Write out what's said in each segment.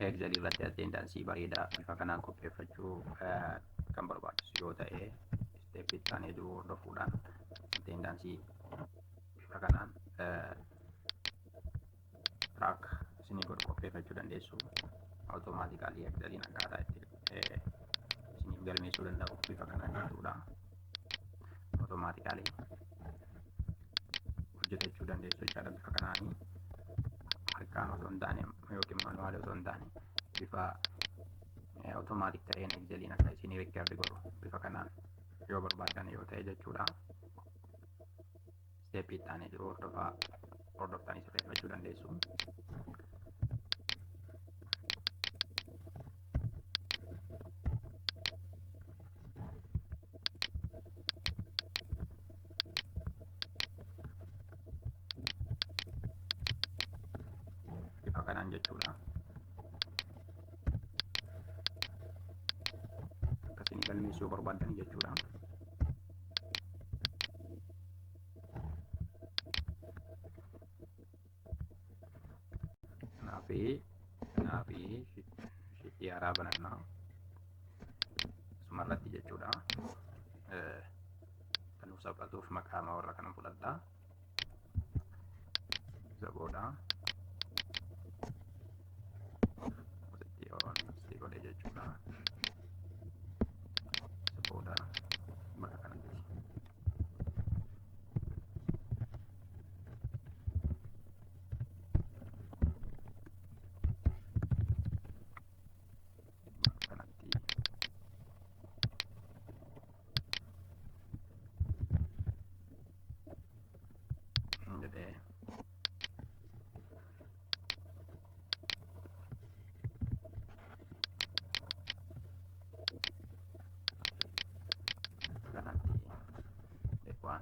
Excel irratti attendaansii bareedaa bifa kanaan qopheeffachuu kan barbaachisu yoo ta'e step itti aanee jiru hordofuudhaan attendaansii bifa kanaan track isinii godhu qopheeffachuu dandeessu. Automaatikaalii Exceliin akkaataa itti isiniif galmeessuu danda'u bifa kanaan jechuudha. Automaatikaalii hojjetachuu dandeessu jechaadha bifa kanaanii. Harkaan osoo hin taane yookiin manuwaali osoo hin taane bifa automaatik ta'een Exceliin akka isinii riikardi godhu bifa kanaan yoo barbaadan yoo ta'e jechuudha. Steepii itti aanee jiru hordoftanii sirreeffachuu dandeessu. Bifa kanaan jechuudha. Akkasiin galmeessuu barbaadan jechuudha. Kanaafii shiitii haaraa banannaa asumarratti jechuudha. Kan nuuf salphatuuf maqaa warra kana fudhadhaa. Isa booda asitti godhe jechuudha. Isa booda bakka kanatti jedhee kanatti waan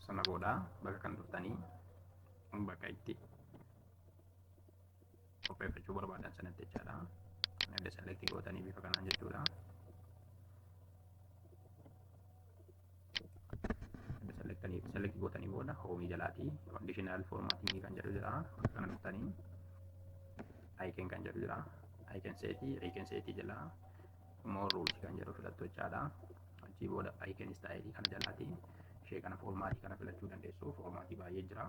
sana booda bakka kan dhuftanii bakka itti qopheeffachuu barbaadan sanatti jechaadha. Edda selektii gootanii bifa kanaan jechuudha. Selektii gootanii booda hoomii jalaatii conditional formatting kan jedhu jira. Bakka kana dhuftanii icon kan jedhu jira. Icon seetii jala more rules kan jedhu filattu jechaadha. Achii booda icon style kana jalaatii ishee kana formatii kana filachuu dandeessu. Formatii baay'ee jira.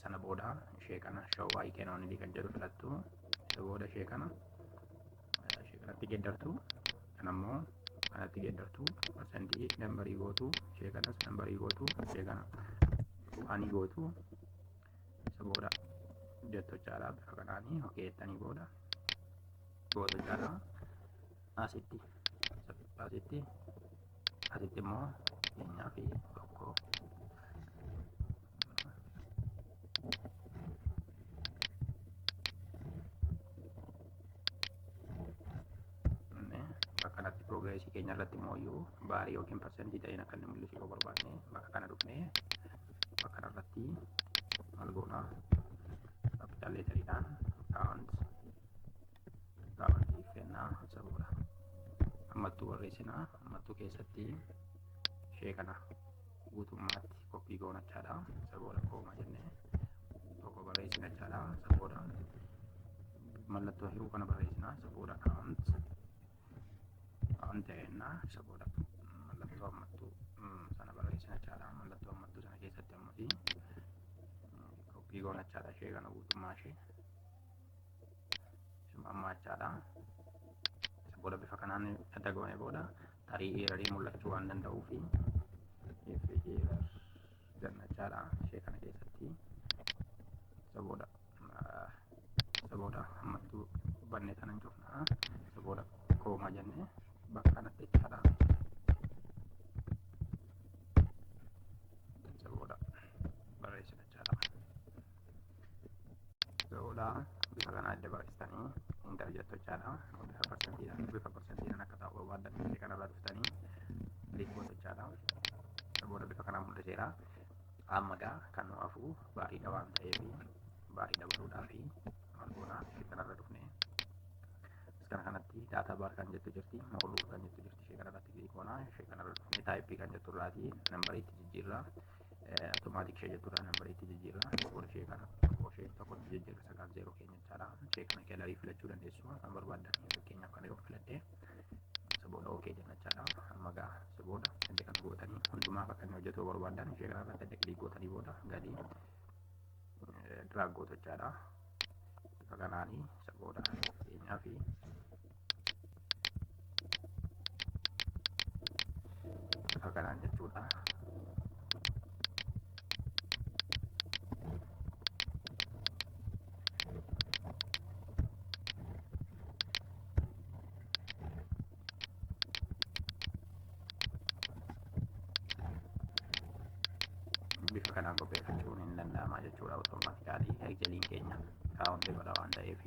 Sana booda ishee kana show icon only kan jedhu filattu. Isa booda ishee kanatti geeddartu. Kan ammoo kanatti geeddartu. Percentii nambarii gootu. Ishee kanas nambarii gootu. Ishee kana afaanii gootu. Isa booda jettochaadhaa bifa kanaanii hokeettanii booda gootu jechaadha. Asitti immoo keenyaa fi tokko bakka kanatti progreesii keenya irratti immoo baarii yookiin persentii ta'een akka inni mul'isu yoo barbaadne bakka kana dhufnee bakka kanarratti maal goona capital letteriidhaan kaawwantii kennaa sabuudha. Ammattuu barreessinaa. Ammattuu keessatti ishee kana guutummaatti koppii goona jechaadha. Sabuudha kooma jennee tokko barreessina jechaadha. Sabuudha mallattoo hiruu kana barreessinaa. Sabuudha ta'ennaa. Sabuudha mallattoo ammattuu sana barreessina jechaadha. Mallattoo ammattuu sana keessatti ammoo koppii goona jechaadha. Ishee kana guutummaa ishee ammaa jechaadha. Booda bifa kanaan adda goone booda tarii eerii mul'achuu waan danda'uu fi gannachaadha ishee kana keessatti saboota ammattuu bannee sana hin cufnaa. Saboota kooma jennee bakka kanatti jechaadha. Saboota barreessina jechaadha. Saboota bifa kanaa adda barreessitanii intar jettu jechaadha. Bifa persentiidhaan akka ta'u barbaadan ishee kanarraa dhuftanii klik gootu jechaadha. Saboota bifa kanaa mul'iseera. Amma kan nu hafu baariidha waan ta'eef baarii dabaluudhaaf maal goona ishee kanarra dhufnee kana kanatti daataa baar kan jettu jirti, mooluu kan jettu jirti. Ishee kanarratti klik goona. Ishee kanarra dhufnee taayippii kan jettu irraati nambariitti jijjiirra. Automaatik ishee jettu irraa nambariitti jijjiirra. Saboota ishee kana tokkotti jijjiirra 9 keenya jechaadha. Ishee kana keelarii filachuu dandeessu kan barbaadan fakkeenyaaf kana yoo filadhee saboota OK jenna jechaadha. Amma saboota adda kana gootanii hundumaaf akka inni hojjetu barbaadan ishee kanarratti adda klik gootanii booda gadi drag gootu jechaadha. Bifa kanaanii saboota keenyaa fi bifa kanaan jechuudha. Bifa kanaan qopheeffachuun hin danda'ama jechuudha. Automaatikaalii Excelin keenya kaawwantee godha waan ta'eef